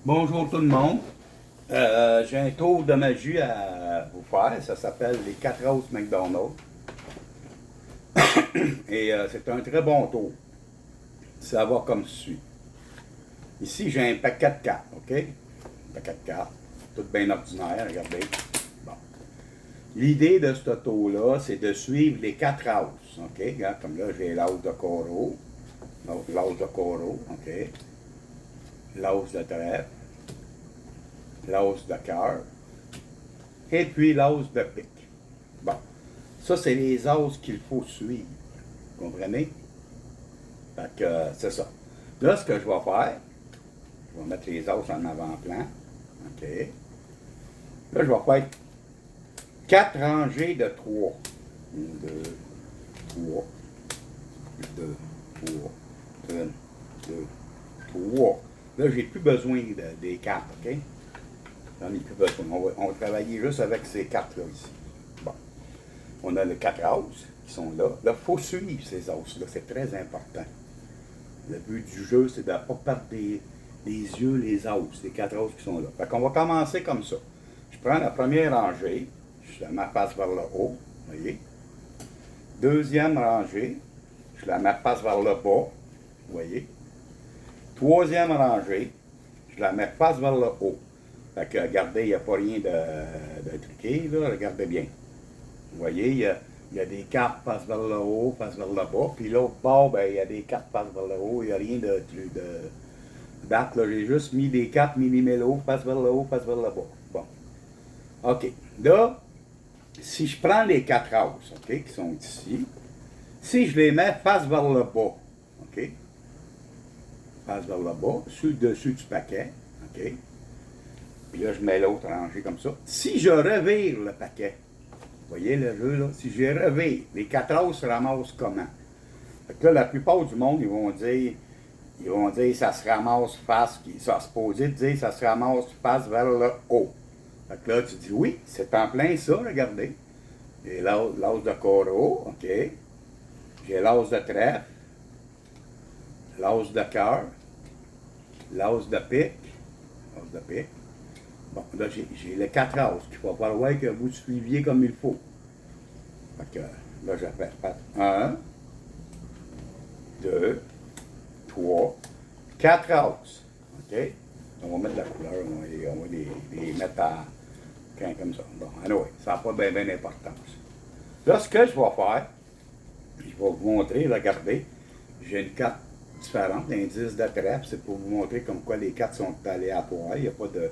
Bonjour tout le monde. J'ai un tour de magie à vous faire. Ça s'appelle les 4 Roses McDonald's. Et c'est un très bon tour. Ça va comme suit. Ici, j'ai un paquet de cartes, OK? Un paquet de cartes. Tout bien ordinaire, regardez. Bon. L'idée de ce tour-là, c'est de suivre les 4 Roses, OK? Regarde, comme là, j'ai l'as de coraux. L'as de coraux, OK? L'as de trèfle. L'as de cœur. Et puis l'as de pique. Bon. Ça, c'est les as qu'il faut suivre. Vous comprenez? Fait que c'est ça. Là, ce que je vais faire, je vais mettre les as en avant-plan. OK. Là, je vais faire 4 rangées de 3. 1, 2, 3. 2, 3. 1, 2, 3. Là, j'ai plus besoin des cartes, OK? J'en ai plus besoin. On va travailler juste avec ces cartes-là ici. Bon. On a les 4 as qui sont là. Là, il faut suivre ces as-là. C'est très important. Le but du jeu, c'est de ne pas perdre des yeux les as, les 4 as qui sont là. Fait qu'on va commencer comme ça. Je prends la première rangée, je la mets face vers le haut, vous voyez. Deuxième rangée, je la mets face vers le bas, vous voyez. Troisième rangée, je la mets face vers le haut. Fait que regardez, il n'y a pas rien de truqué, là, regardez bien. Vous voyez, il y a des cartes face vers le haut, face vers le bas. Puis l'autre bord, ben, il y a des cartes face vers le haut. Il n'y a rien de date. Là, j'ai juste mis des cartes mini-mélo, face vers le haut, face vers le bas. Bon. OK. Là, si je prends les 4 as, OK, qui sont ici, si je les mets face vers le bas, OK, face vers le bas, sur le dessus du paquet, OK, puis là, je mets l'autre rangée comme ça. Si je revire le paquet, vous voyez le jeu, là? Si je revire, les 4 as se ramassent comment? Fait que là, la plupart du monde, ils vont dire ça se ramasse face, ça se posait de dire ça se ramasse face vers le haut. Fait que là, tu dis oui, c'est en plein ça, regardez. J'ai l'as de coraux, OK. J'ai l'as de trèfle, l'as de cœur, l'as de pique, l'as de pique. Bon, là, j'ai les 4 as qu'il va falloir que vous suiviez comme il faut. Fait que là, je fais 1, 2, 3, 4 as. OK? On va mettre la couleur, on va les mettre à comme ça. Bon, anyway, ça n'a pas bien d'importance. Là, ce que je vais faire, je vais vous montrer, regardez, j'ai une carte différente, l'indice de trèfle, c'est pour vous montrer comme quoi les cartes sont aléatoires, il n'y a pas de...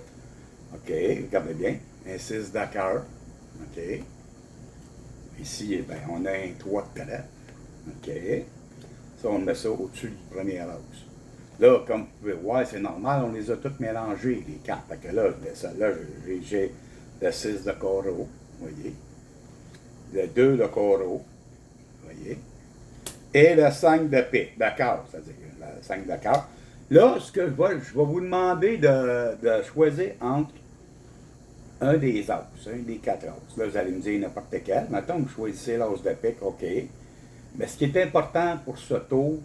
OK, regardez bien, un 6 de cœur, OK. Ici, ben, on a un 3 de trèfle, OK. Ça, on met ça au-dessus du premier as. Là, comme vous pouvez voir, c'est normal, on les a toutes mélangées, les cartes. Fait que là, j'ai le 6 de coraux, vous voyez. Le 2 de coraux, vous voyez. Et le 5 de pique, d'accord, c'est-à-dire le 5 de cœur. Là, ce que je vais vous demander de choisir entre un des as, un des 4 as. Là, vous allez me dire n'importe quel. Mettons que vous choisissez l'as de pique, OK. Mais ce qui est important pour ce tour,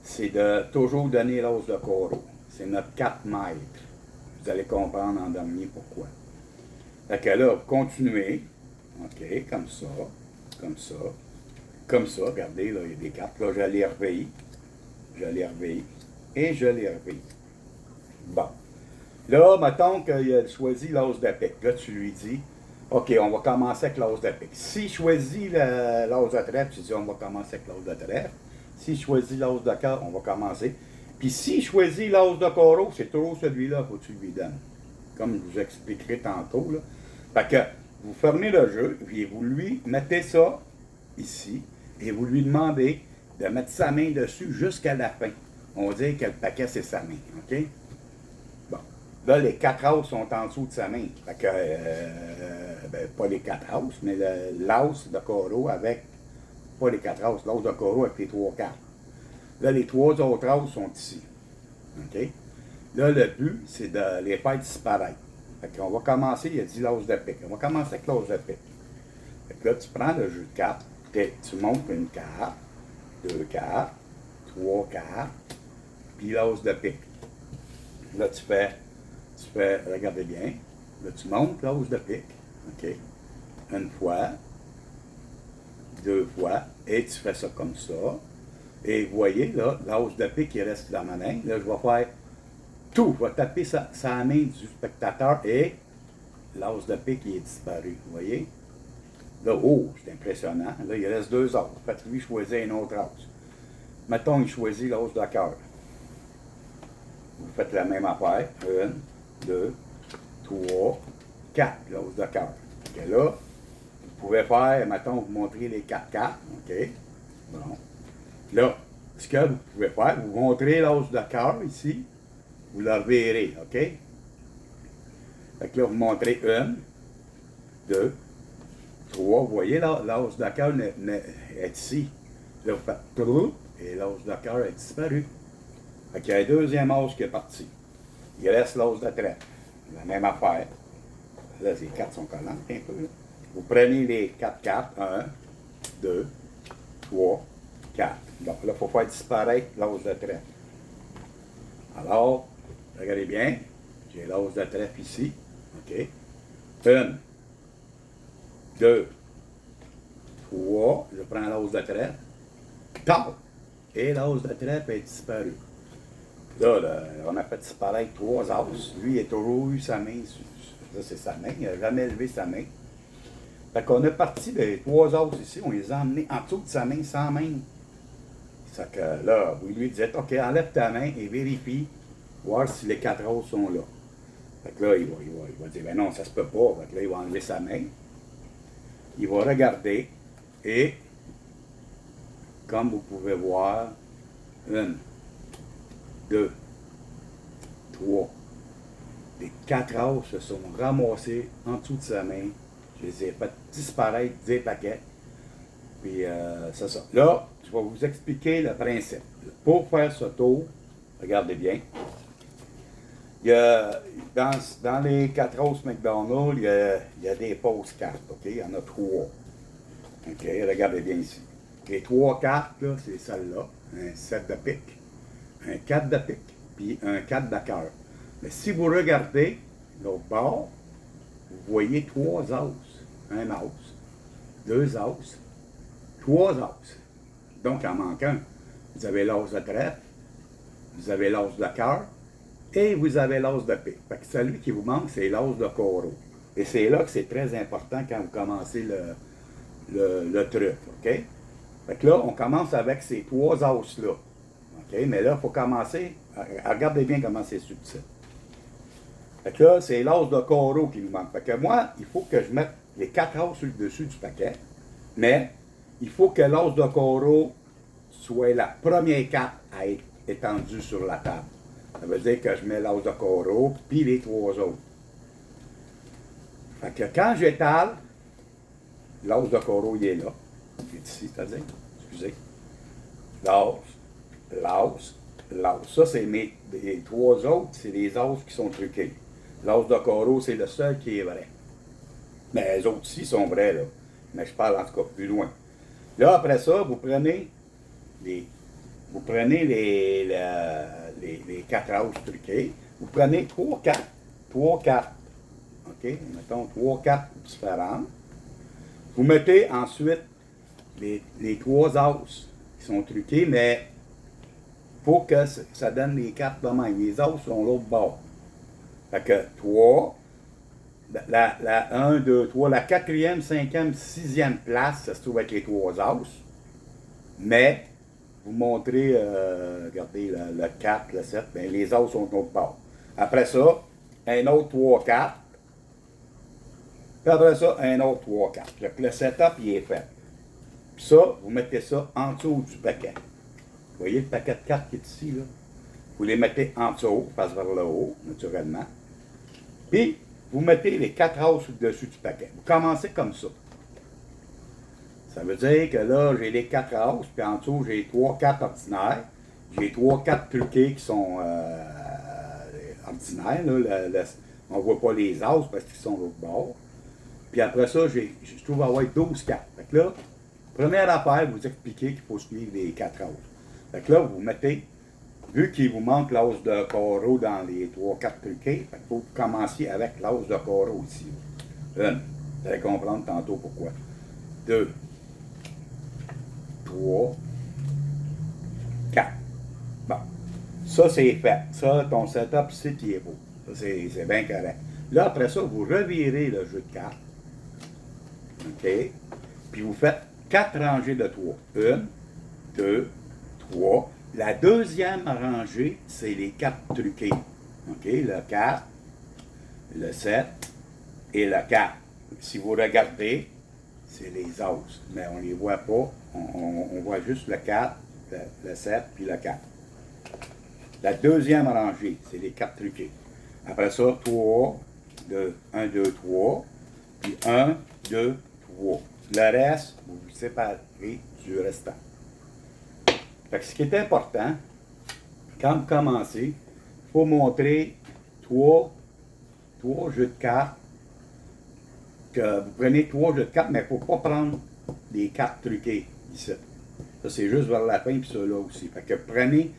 c'est de toujours donner l'os de coraux. C'est notre 4 mètres. Vous allez comprendre en dernier pourquoi. Fait que là, vous continuez. OK, comme ça, comme ça, comme ça. Regardez, là, il y a des cartes. Là, je les reveille. Je les reveille. Et je les reveille. Bon. Là, mettons qu'il a choisi l'os de pique. Là, tu lui dis, OK, on va commencer avec l'os de pique. S'il choisit l'as de trèfle, tu dis, on va commencer avec l'as de trèfle. S'il choisit l'as de cœur, on va commencer. Puis s'il choisit l'as de coraux, c'est toujours celui-là qu'il faut que tu lui donnes. Comme je vous expliquerai tantôt. Là. Fait que vous fermez le jeu, puis vous lui mettez ça ici, et vous lui demandez de mettre sa main dessus jusqu'à la fin. On va dire que le paquet, c'est sa main. OK? Bon. Là, les 4 as sont en dessous de sa main. Fait que, ben, pas les 4 as, mais l'as de coraux avec, pas les 4 as, l'as de coraux avec les 3 cartes. Là, les 3 autres as sont ici. OK? Là, le but, c'est de les faire disparaître. Fait qu'on va commencer, il y a 10 l'as de pique. On va commencer avec l'as de pique. Fait que là, tu prends le jeu de cartes, tu montes une carte, 2 cartes, 3 cartes, puis l'as de pique. Là, tu fais tu fais, regardez bien, là tu montes l'os de pique, OK? Une fois, deux fois, et tu fais ça comme ça. Et vous voyez, là, l'os de pique qui reste dans ma main, là, je vais faire tout, je vais taper sa main du spectateur et l'os de pique qui est disparu, vous voyez? Là, oh, c'est impressionnant. Là, il reste deux os. Faites-lui choisir un autre os. Mettons, il choisit l'os de cœur. Vous faites la même affaire. 1, 2, 3, 4, l'os de cœur. OK, là, vous pouvez faire, mettons, vous montrez les 4 cartes. OK? Bon. Là, ce que vous pouvez faire, vous montrez l'os de cœur ici. Vous le verrez. OK? Fait que là, vous montrez 1, 2, 3. Vous voyez, l'os de cœur est ici. Là, vous faites trou et l'os de cœur est disparu. Fait qu'il y a un deuxième os qui est parti. Il reste l'os de trèfle. La même affaire. Là, les cartes sont collantes un peu. Là. Vous prenez les 4 cartes. 1, 2, 3, 4. Donc là, il faut faire disparaître l'os de trèfle. Alors, regardez bien. J'ai l'os de trèfle ici. OK? 1, 2, 3. Je prends l'os de trèfle. Tac! Et l'os de trèfle est disparu. Là, on a fait disparaître 3 os. Lui, il a toujours eu sa main. Ça, c'est sa main. Il n'a jamais levé sa main. Fait qu'on est parti des 3 os ici. On les a emmenés en dessous de sa main sans main. Fait que là, vous lui dites, OK, enlève ta main et vérifie, voir si les 4 os sont là. Fait que là, il va dire, ben non, ça se peut pas. Fait que là, il va enlever sa main. Il va regarder et, comme vous pouvez voir, 1, 2, 3. Les 4 os se sont ramassés en dessous de sa main. Je les ai fait disparaître des paquets. Puis, c'est ça. Là, je vais vous expliquer le principe. Pour faire ce tour, regardez bien. Il y a, dans les 4 os McDonald's, il y a des fausses cartes. OK? Il y en a 3. OK? Regardez bien ici. Les 3 cartes, là, c'est celle-là. Un 7 de pique, un 4 de pique, puis un 4 de cœur. Mais si vous regardez l'autre bord, vous voyez 3 os. Un os, 2 os, 3 os. Donc, en manque un. Vous avez l'os de trèfle, vous avez l'os de cœur, et vous avez l'os de pique. Fait que celui qui vous manque, c'est l'os de coraux. Et c'est là que c'est très important quand vous commencez le truc. OK? Fait que là, on commence avec ces 3 os-là. OK? Mais là, il faut commencer. Regardez bien comment c'est subtil. Fait que là, c'est l'os de coraux qui nous manque. Fait que moi, il faut que je mette les 4 os sur le dessus du paquet. Mais il faut que l'os de coraux soit la première carte à être étendue sur la table. Ça veut dire que je mets l'os de coraux, puis les 3 autres. Fait que quand j'étale, l'os de coraux, il est là. Il est ici, c'est-à-dire, excusez. L'os, l'os, l'os. Ça, c'est les 3 autres, c'est les os qui sont truqués. L'os de coraux, c'est le seul qui est vrai. Mais les autres aussi sont vrais, là. Mais je parle en tout cas plus loin. Là, après ça, vous prenez les 4 os truqués. Vous prenez 3 cartes. 3 cartes. OK? Mettons 3 cartes différentes. Vous mettez ensuite les 3 os qui sont truqués, mais il faut que ça donne les cartes de même. Les os sont l'autre bord. Fait que 3, la 1, 2, 3, la 4e, 5e, 6e place, ça se trouve avec les 3 os. Mais, vous montrez, regardez, le 4, le 7, bien, les os sont de l'autre bord. Après ça, un autre 3 cartes. Puis après ça, un autre 3 cartes. Le setup, il est fait. Puis ça, vous mettez ça en dessous du paquet. Vous voyez le paquet de cartes qui est ici, là? Vous les mettez en dessous, face vers le haut, naturellement. Puis, vous mettez les 4 os au-dessus du paquet. Vous commencez comme ça. Ça veut dire que là, j'ai les 4 os, puis en dessous, j'ai 3 cartes ordinaires. J'ai 3 cartes truquées qui sont ordinaires. Là, on ne voit pas les os parce qu'ils sont de l'autre bord. Puis après ça, je trouve avoir 12 cartes. Fait que là, première affaire, vous expliquez qu'il faut suivre les 4 os. Fait que là, vous vu qu'il vous manque l'as de carreau dans les 3-4 truqués, il faut commencer avec l'as de carreau ici. Une, vous allez comprendre tantôt pourquoi. 2, 3, 4. Bon, ça c'est fait. Ça, ton setup ici, il est beau. Ça, c'est bien correct. Là, après ça, vous revirez le jeu de cartes. OK? Puis vous faites 4 rangées de 3. 1, 2, 3. La deuxième rangée, c'est les 4 truqués. OK? Le 4, le 7 et le 4. Si vous regardez, c'est les os. Mais on ne les voit pas. On voit juste le 4, le 7 puis le 4. La deuxième rangée, c'est les 4 truqués. Après ça, 3, 2, 1, 2, 3. Puis 1, 2, 3. Le reste, vous vous séparez du restant. Fait que ce qui est important, quand vous commencez, il faut montrer 3 jeux de cartes. Que vous prenez 3 jeux de cartes, mais il ne faut pas prendre les 4 truqués ici. Ça, c'est juste vers la fin, puis ceux-là aussi. Fait que prenez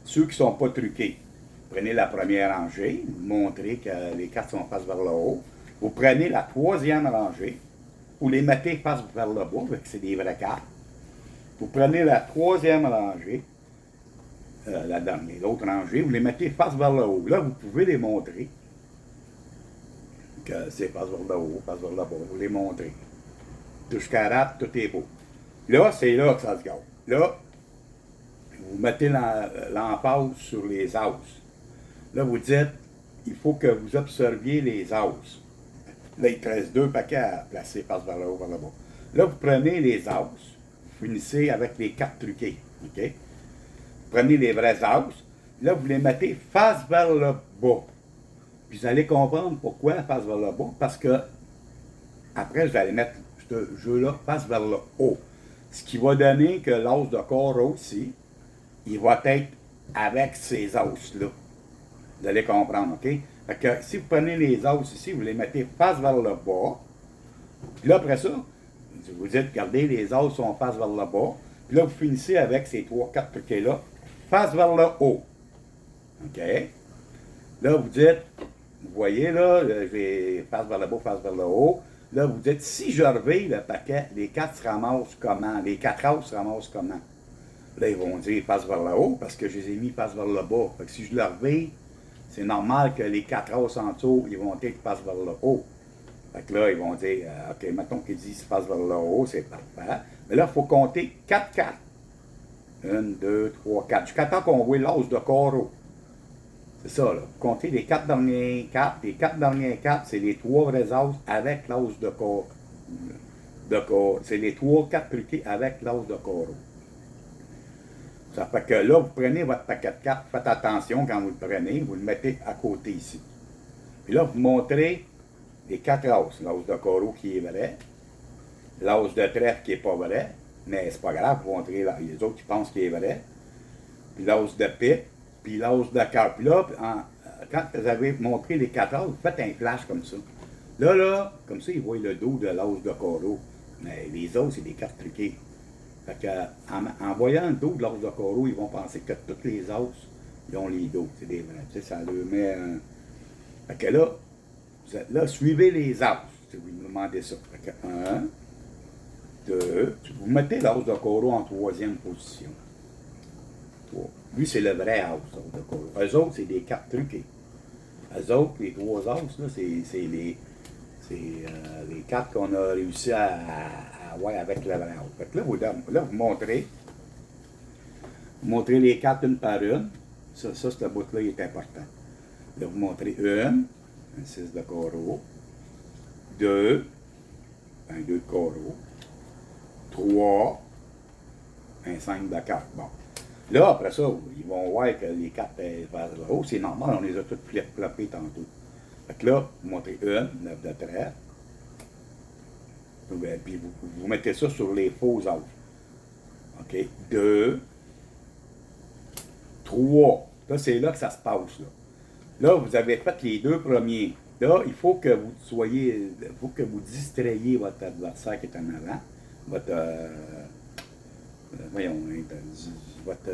ceux qui ne sont pas truqués. Prenez la première rangée, vous montrez que les cartes sont face vers le haut. Vous prenez la troisième rangée, vous les mettez face vers le bas, que c'est des vraies cartes. Vous prenez la troisième rangée, la dernière, l'autre rangée, vous les mettez face vers le haut. Là, vous pouvez les montrer que c'est face vers le haut, face vers le bas. Vous les montrez. Jusqu'à date, tout est beau. Là, c'est là que ça se gâte. Là, vous mettez l'emphase sur les as. Là, vous dites, il faut que vous observiez les as. Là, il te reste 2 paquets à placer face vers le haut, vers le bas. Là, vous prenez les as, vous finissez avec les 4 truqués. OK? Vous prenez les vrais as. Là, vous les mettez face vers le bas. Puis vous allez comprendre pourquoi face vers le bas. Parce que, après, vous allez mettre ce jeu-là face vers le haut. Ce qui va donner que l'as de carreau ici, il va être avec ces as-là. Vous allez comprendre, OK? Fait que si vous prenez les as ici, vous les mettez face vers le bas. Puis là, après ça, vous dites, regardez, les as sont face vers le bas. Puis là, vous finissez avec ces 3-4 truquets-là, face vers le haut. OK? Là, vous dites, vous voyez, là, j'ai face vers le bas, face vers le haut. Là, vous dites, si je reveille le paquet, les 4 se ramassent comment? Les 4 as se ramassent comment? Là, ils vont dire face vers le haut, parce que je les ai mis face vers le bas. Fait que si je le reveille, c'est normal que les 4 as en dessous, ils vont être face vers le haut. Fait que là, ils vont dire, OK, mettons qu'ils disent face vers le haut, c'est parfait. Mais là, il faut compter 4 cartes. 1, 2, 3, 4. Jusqu'à temps qu'on voit l'as de carreau. C'est ça, là. Comptez les 4 dernières cartes. Les 4 dernières cartes, c'est les 3 vrais as avec l'as de carreau. C'est les 3-4 truqués avec l'as de carreau. Ça fait que là, vous prenez votre paquet de cartes, faites attention quand vous le prenez, vous le mettez à côté ici. Puis là, vous montrez les 4 as. L'as de carreau qui est vrai, l'as de trèfle qui n'est pas vrai, mais c'est pas grave, vous montrez les autres qui pensent qu'il est vrai, puis l'as de pique, puis l'as de cœur. Puis là, quand vous avez montré les 4 as, vous faites un flash comme ça. Là, comme ça, ils voient le dos de l'as de carreau. Mais les autres, c'est des cartes truquées. Fait que, en voyant le dos de l'as de carreau, ils vont penser que toutes les as, ils ont les dos. C'est des vrais. Tu sais, ça leur met un... Fait que là, là, suivez les as, si vous me demandez ça. Fait que 1, 2, vous mettez l'as de carreau en troisième position. 3. Lui, c'est le vrai as de carreau. Eux autres, c'est des cartes truquées. Eux autres, les 3 as, là, c'est les cartes qu'on a réussi à avoir avec le vrai as. Fait que là, vous montrez les cartes une par une. Ça ce bout-là, il est important. Là, vous montrez une, un 6 de carreau, 2, un 2 de carreau, 3, un 5 de carte. Bon. Là, après ça, ils vont voir que les cartes vers le haut, c'est normal, on les a toutes flip-floppées tantôt. Fait que là, vous montrez une, 9 de trèfle, puis vous mettez ça sur les faux as. OK? 2, 3. Là, c'est là que ça se passe, là. Là, vous avez fait les 2 premiers. Là, il faut que vous distrayiez votre adversaire qui est en avant. Voyons,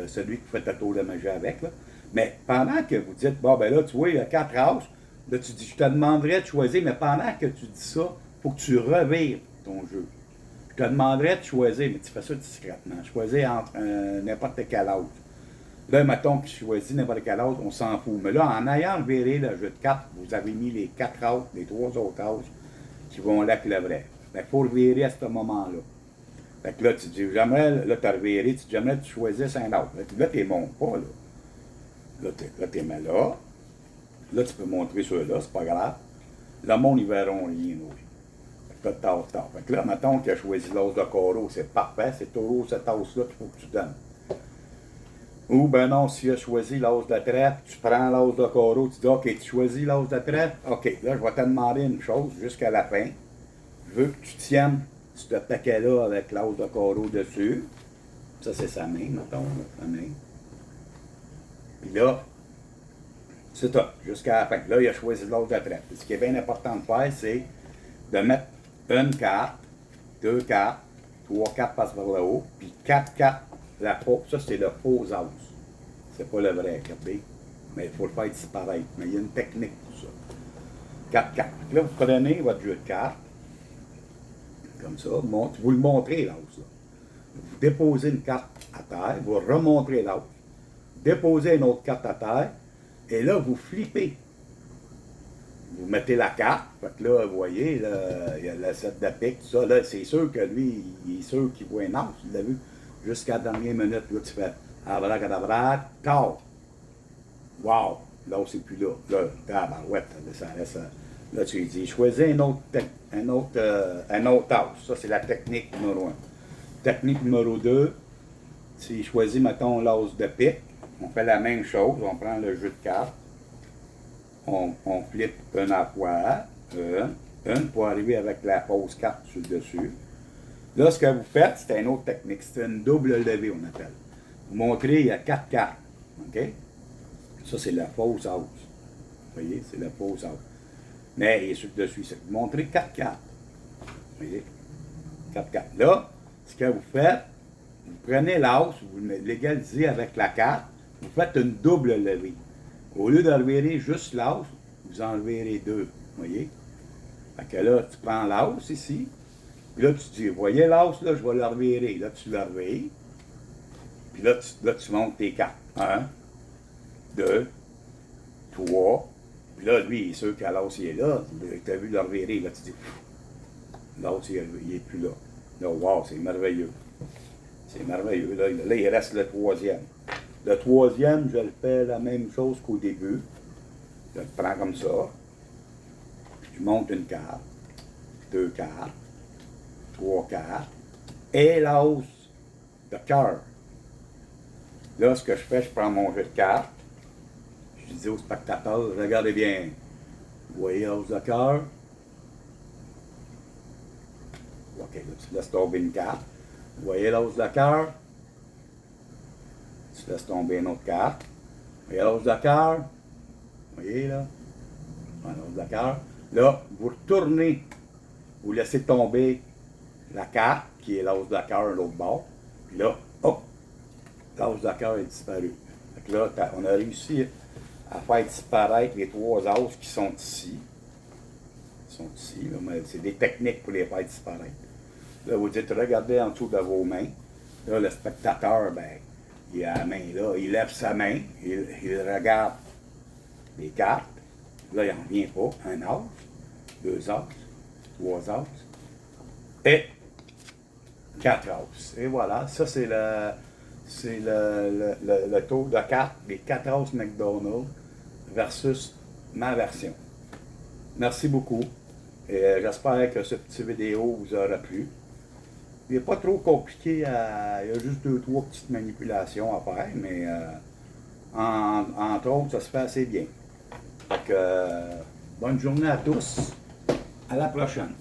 celui qui fait le tour de magie avec, là. Mais pendant que vous dites, bon, ben là, tu vois, il y a 4 as, là, tu dis, je te demanderais de choisir, mais pendant que tu dis ça, il faut que tu revires ton jeu. Je te demanderais de choisir, mais tu fais ça discrètement. Choisir entre n'importe quel as. Là, mettons que tu choisis n'importe quel as, on s'en fout. Mais là, en ayant viré le jeu de cartes, vous avez mis les 4 as, les 3 autres as qui vont là que le vrai. Fait qu'il faut le virer à ce moment-là. Fait que là, tu dis, j'aimerais, là, tu as reviré, tu dis, j'aimerais que tu choisisses un autre. Là, tu ne montes pas, là. Là, tu mets là. Là, tu peux montrer ceux-là, c'est pas grave. Le monde, ils verront rien, oui. Fait que là, Fait que là, mettons qu'il a choisi l'os de carreau, c'est parfait, c'est toujours cette os-là qu'il faut que tu donnes. Ou ben non, s'il a choisi l'os de trèfle, tu prends l'os de carreau, tu dis, OK, tu choisis l'os de trèfle, OK, là, je vais te demander une chose jusqu'à la fin. Je veux que tu tiennes ce paquet-là avec l'os de carreau dessus. Ça, c'est sa main, mettons, sa main. Puis là, c'est ça, jusqu'à la fin. Là, il a choisi l'os de trèfle. Ce qui est bien important de faire, c'est de mettre une carte, 2 cartes, 3 cartes passent vers le haut, puis 4 cartes, la faux. Ça, c'est le faux os. C'est pas le vrai, regardez. Mais il faut le faire disparaître. Mais il y a une technique pour ça. 4 cartes. Là, vous prenez votre jeu de cartes, comme ça, vous le montrez l'os. Vous déposez une carte à terre, vous remontrez l'os, déposez une autre carte à terre, et là, vous flippez. Vous mettez la carte, fait que là, vous voyez, là, il y a le set de pique, tout ça, là, c'est sûr que lui, il est sûr qu'il voit un as, tu l'as vu, jusqu'à la dernière minute, là, tu fais abracadabra, tard. Wow! Là, c'est plus là. Là, tabarouette, ça laisse. Là, tu lui dis, choisis un autre as. Ça, c'est la technique numéro 1. Technique numéro 2, si je choisis, mettons, l'as de pique, on fait la même chose, on prend le jeu de cartes, on flippe une à fois, une pour arriver avec la fausse carte sur le dessus. Là, ce que vous faites, c'est une autre technique, c'est une double levée, on appelle. Vous montrez, il y a 4 cartes, OK? Ça, c'est la fausse as. Vous voyez, c'est la fausse as. Mais il est sur le dessus, c'est vous montrez 4 cartes. Vous voyez? 4 cartes. Là, ce que vous faites, vous prenez l'as, vous l'égalisez avec la carte, vous faites une double levée. Au lieu de revirer juste l'as, vous en revirez 2. Vous voyez? Fait que là, tu prends l'as ici, puis là, tu dis, vous voyez l'as, là, je vais le revirer. Là, tu le revires, puis là, tu montes tes cartes. 1, 2, 3, puis là, lui, il est sûr que l'as, il est là. Tu as vu le revirer, là, tu dis, l'as, il n'est plus là. Là, wow, c'est merveilleux. C'est merveilleux. Là, il reste le troisième. Le troisième, je le fais la même chose qu'au début. Je le prends comme ça. Je monte une carte, 2 cartes, 3 cartes, et l'as de cœur. Là, ce que je fais, je prends mon jeu de cartes. Je dis aux spectateurs, regardez bien. Vous voyez l'as de cœur? OK, là, tu laisses tomber une carte. Vous voyez l'as de cœur? Tu laisses tomber une autre carte. Vous voyez l'as de cœur? Vous voyez là? L'as de cœur. Là, vous retournez. Vous laissez tomber la carte, qui est l'as de cœur, l'autre bord. Puis là, hop! L'as de cœur est disparu. Fait que là, on a réussi à faire disparaître les 3 as qui sont ici. Ils sont ici, là, mais c'est des techniques pour les faire disparaître. Là, vous dites, regardez en dessous de vos mains. Là, le spectateur, ben, il a la main là, il lève sa main, il regarde les cartes. Là, il n'en revient pas. Un as, 2 as, 3 as, et 4 as. Et voilà, ça c'est le tour de cartes des 4 as McDonald's versus ma version. Merci beaucoup. Et j'espère que cette petite vidéo vous aura plu. Il n'est pas trop compliqué, il y a juste 2-3 petites manipulations à faire, mais entre autres, ça se fait assez bien. Donc, bonne journée à tous. À la prochaine.